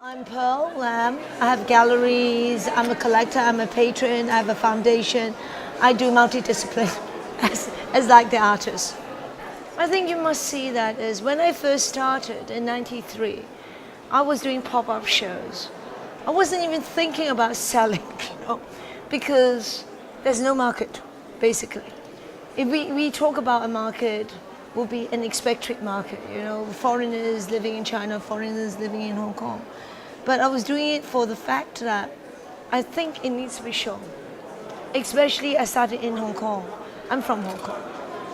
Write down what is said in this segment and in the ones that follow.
I'm Pearl Lam. I have galleries, I'm a collector, I'm a patron, I have a foundation. I do multidiscipline as like the artist. I think you must see that is when I first started in '93, I was doing pop-up shows. I wasn't even thinking about selling, because there's no market, basically. If we talk about a market, will be an expatriate market, foreigners living in China, foreigners living in Hong Kong. But I was doing it for the fact that I think it needs to be shown. Especially I started in Hong Kong. I'm from Hong Kong.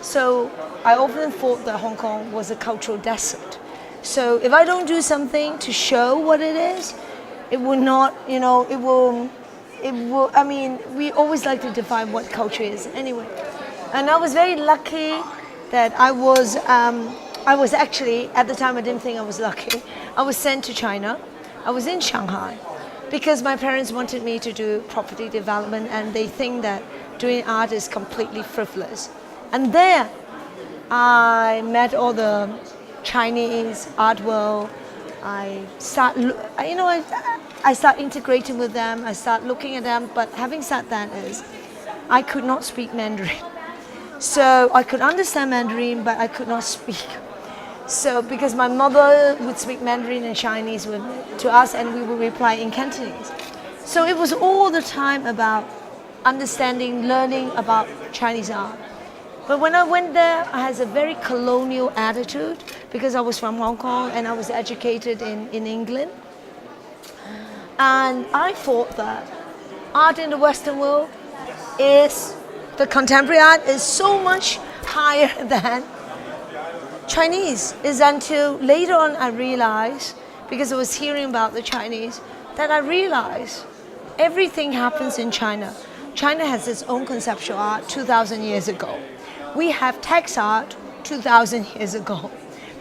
So I often thought that Hong Kong was a cultural desert. So if I don't do something to show what it is, it will not, I mean, we always like to define what culture is anyway. And I was very lucky that I was actually, at the time I didn't think I was lucky, I was sent to China. I was in Shanghai because my parents wanted me to do property development and they think that doing art is completely frivolous. And there I met all the Chinese art world. I start integrating with them, I start looking at them, but having said that is, I could not speak Mandarin. So I could understand Mandarin, but I could not speak. So because my mother would speak Mandarin and Chinese to us and we would reply in Cantonese. So it was all the time about understanding, learning about Chinese art. But when I went there, I had a very colonial attitude because I was from Hong Kong and I was educated in England. And I thought that art in the Western world the contemporary art is so much higher than Chinese. Is until later on I realized, because I was hearing about the Chinese, that I realized everything happens in China. China has its own conceptual art 2,000 years ago. We have text art 2,000 years ago.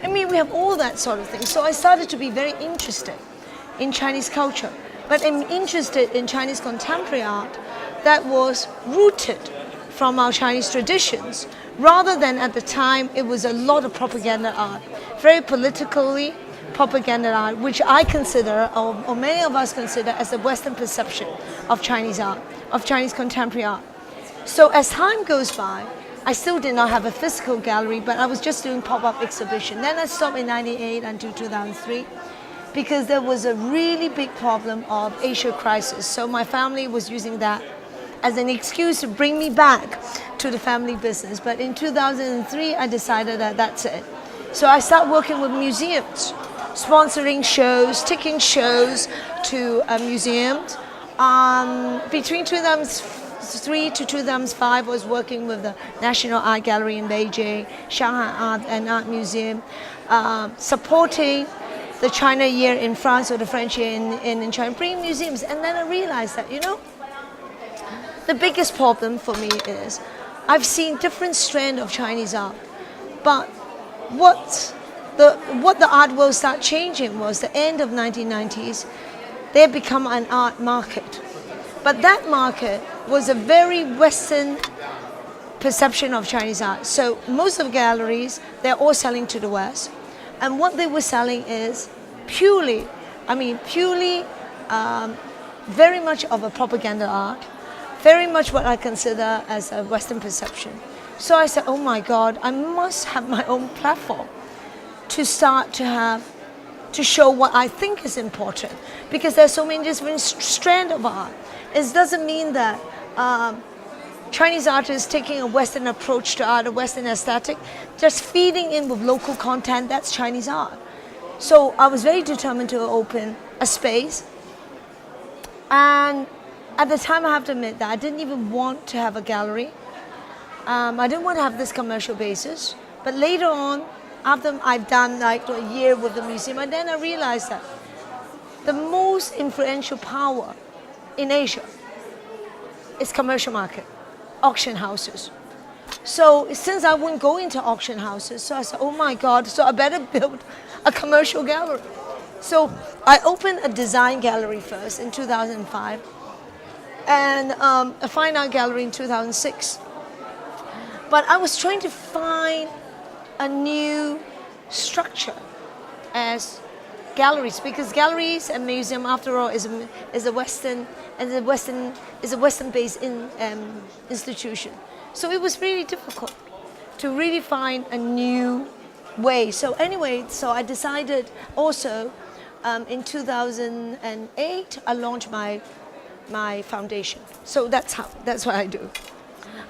I mean, we have all that sort of thing. So I started to be very interested in Chinese culture. But I'm interested in Chinese contemporary art that was rooted from our Chinese traditions, rather than at the time it was a lot of propaganda art, very politically propaganda art, which I consider, or many of us consider, as the Western perception of Chinese art, of Chinese contemporary art. So as time goes by, I still did not have a physical gallery, but I was just doing pop-up exhibition. Then I stopped in '98 until 2003, because there was a really big problem of Asia crisis. So my family was using that as an excuse to bring me back to the family business. But in 2003, I decided that that's it. So I started working with museums, sponsoring shows, taking shows to museums. Between 2003 to 2005, I was working with the National Art Gallery in Beijing, Shanghai Art Museum, supporting the China Year in France or the French Year in China, bringing museums. And then I realized that, the biggest problem for me is I've seen different strands of Chinese art, but what the art world started changing was the end of 1990s. They had become an art market, but that market was a very Western perception of Chinese art. So most of the galleries, they're all selling to the West, and what they were selling is purely very much of a propaganda art. Very much what I consider as a Western perception. So I said, oh my God, I must have my own platform to start to show what I think is important, because there's so many different strands of art. It doesn't mean that Chinese artists taking a Western approach to art, a Western aesthetic, just feeding in with local content, that's Chinese art. So I was very determined to open a space, and at the time, I have to admit that I didn't even want to have a gallery. I didn't want to have this commercial basis. But later on, after I've done like a year with the museum, and then I realized that the most influential power in Asia is commercial market, auction houses. So since I wouldn't go into auction houses, so I said, oh my God, so I better build a commercial gallery. So I opened a design gallery first in 2005. And a fine art gallery in 2006. But I was trying to find a new structure as galleries, because galleries and museum, after all, is a Western-based institution. So it was really difficult to really find a new way. So anyway, so I decided also in 2008 I launched my foundation. So that's what I do.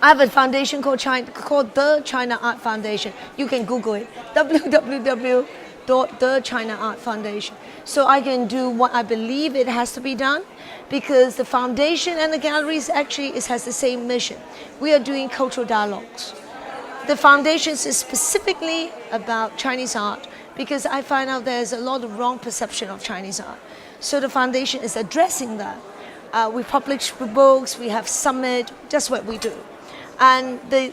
I have a foundation called the China Art Foundation. You can Google it, www.the-China Art Foundation. So I can do what I believe it has to be done, because the foundation and the galleries actually has the same mission. We are doing cultural dialogues. The foundation is specifically about Chinese art, because I find out there's a lot of wrong perception of Chinese art. So the foundation is addressing that. We publish books, we have summit, that's what we do. And the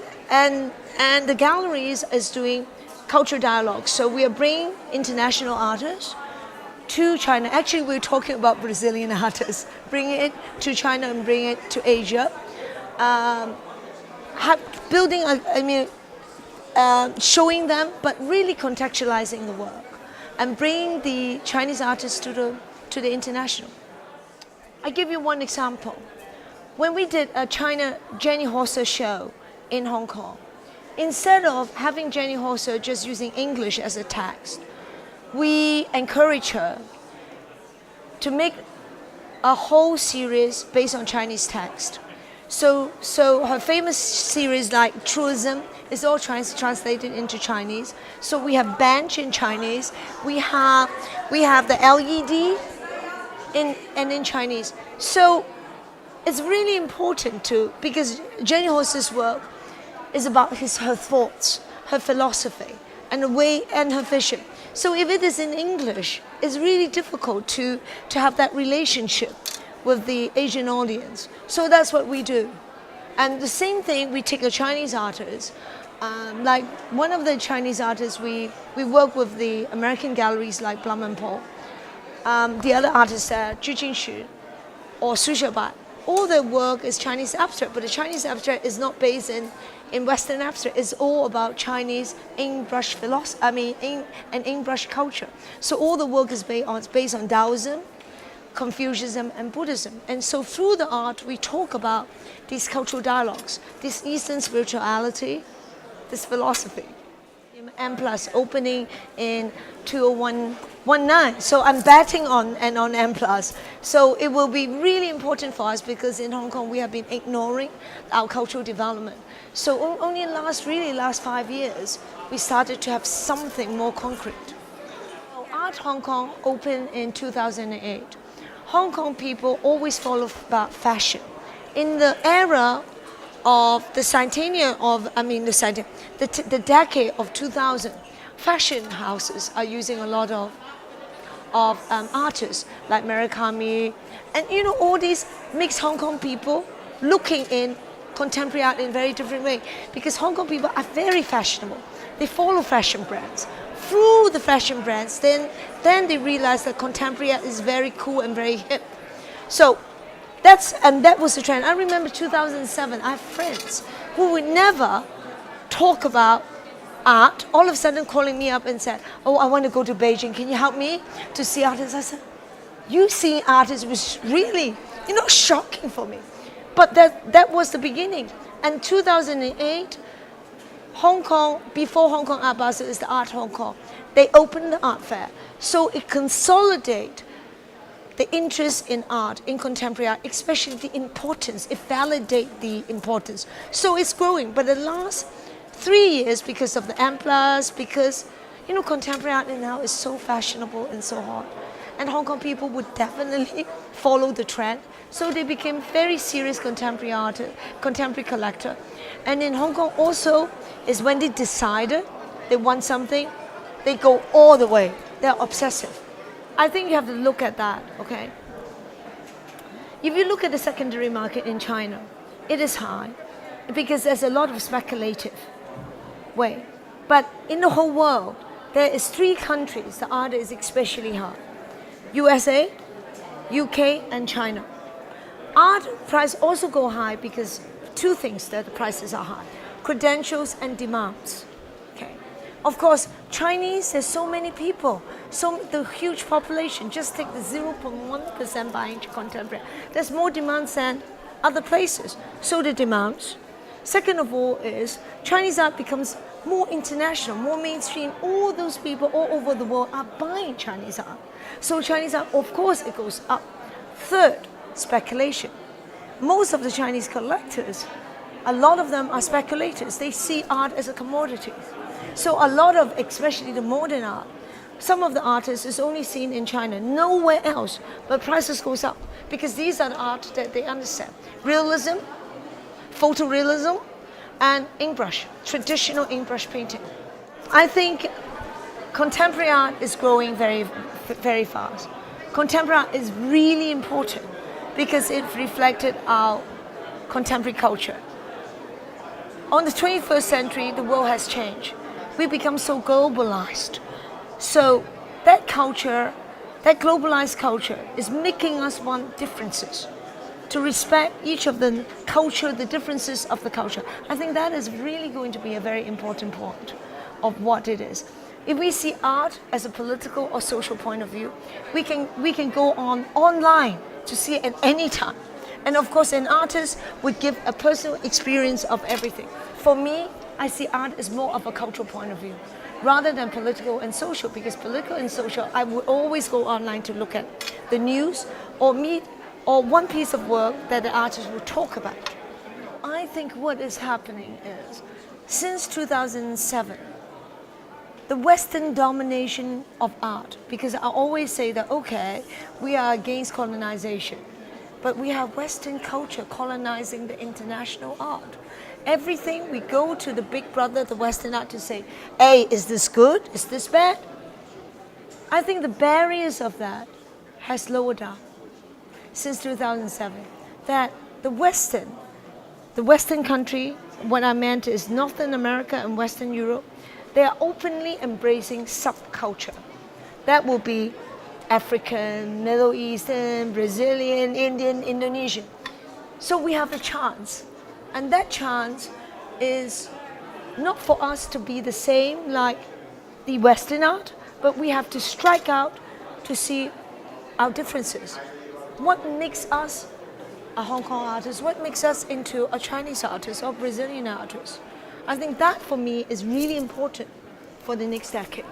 galleries is doing cultural dialogue. So we are bringing international artists to China. Actually, we're talking about Brazilian artists, bringing it to China and bringing it to Asia. Showing them, but really contextualizing the work and bringing the Chinese artists to the international. I give you one example. When we did a China Jenny Horser show in Hong Kong, instead of having Jenny Horser just using English as a text, we encourage her to make a whole series based on Chinese text. So her famous series like Truism is all translated into Chinese. So we have bench in Chinese. We have the LED in Chinese. So it's really important because Jenny Horser's work is about her thoughts, her philosophy, and the way and her vision. So if it is in English, it's really difficult to have that relationship with the Asian audience. So that's what we do. And the same thing, we take a Chinese artist, like one of the Chinese artists, we work with the American galleries like Blum and Paul. The other artists are Zhu Jingxu or Su Xiaobai. All their work is Chinese abstract, but the Chinese abstract is not based in Western abstract. It's all about Chinese ink brush philosophy, and ink brush culture. So all the work is based on Taoism, Confucianism, and Buddhism. And so through the art, we talk about these cultural dialogues, this Eastern spirituality, this philosophy. M+ opening in 2019. So I'm betting on M+. So it will be really important for us, because in Hong Kong we have been ignoring our cultural development. So only in last 5 years, we started to have something more concrete. Art Hong Kong opened in 2008. Hong Kong people always follow about fashion. In the era of the decade of 2000, fashion houses are using a lot of artists like Murakami, and all these makes Hong Kong people looking in contemporary art in a very different way, because Hong Kong people are very fashionable. They follow fashion brands. Through the fashion brands, then they realize that contemporary art is very cool and very hip. So that was the trend. I remember 2007, I have friends who would never talk about art, all of a sudden calling me up and said, "Oh, I want to go to Beijing. Can you help me to see artists?" I said, "You seeing artists was really, shocking for me." But that was the beginning. And 2008, Hong Kong, before Hong Kong Art Basel is the Art Hong Kong, they opened the art fair. So it consolidates the interest in art, in contemporary art, especially the importance. It validates the importance. So it's growing. But the last 3 years, because of the M+, because contemporary art now is so fashionable and so hot, and Hong Kong people would definitely follow the trend. So they became very serious contemporary artist, contemporary collector. And in Hong Kong also is when they decided they want something, they go all the way. They're obsessive. I think you have to look at that, okay? If you look at the secondary market in China, it is high because there's a lot of speculative way. But in the whole world, there is 3 countries the art is especially high: USA, UK, and China. Art price also go high because 2 things that the prices are high: credentials and demands. Okay, Of course, Chinese, there's so many people, the huge population, just take the 0.1% buying contemporary. There's more demands than other places, so the demands. Second of all is Chinese art becomes more international, more mainstream. All those people all over the world are buying Chinese art. So Chinese art, of course, it goes up. Third, speculation. Most of the Chinese collectors, a lot of them are speculators. They see art as a commodity. So a lot of, especially the modern art, some of the artists is only seen in China, nowhere else, but prices goes up because these are the art that they understand. Realism, photorealism, and ink brush, traditional ink brush painting. I think contemporary art is growing very, very fast. Contemporary art is really important because it reflected our contemporary culture. On the 21st century, the world has changed. We become so globalized. So that culture, that globalized culture is making us want differences, to respect each of the culture, the differences of the culture. I think that is really going to be a very important point of what it is. If we see art as a political or social point of view, we can go online to see it at any time. And of course, an artist would give a personal experience of everything. For me, I see art as more of a cultural point of view rather than political and social, because political and social, I would always go online to look at the news or meet or one piece of work that the artist will talk about. I think what is happening is, since 2007, the Western domination of art, because I always say that, okay, we are against colonization, but we have Western culture colonizing the international art. Everything, we go to the big brother, the Western art, to say, hey, is this good? Is this bad? I think the barriers of that has lowered down since 2007. That the Western country, what I meant is Northern America and Western Europe, they are openly embracing subculture. That will be African, Middle Eastern, Brazilian, Indian, Indonesian. So we have a chance. And that chance is not for us to be the same like the Western art, but we have to strike out to see our differences. What makes us a Hong Kong artist? What makes us into a Chinese artist or Brazilian artist? I think that for me is really important for the next decade.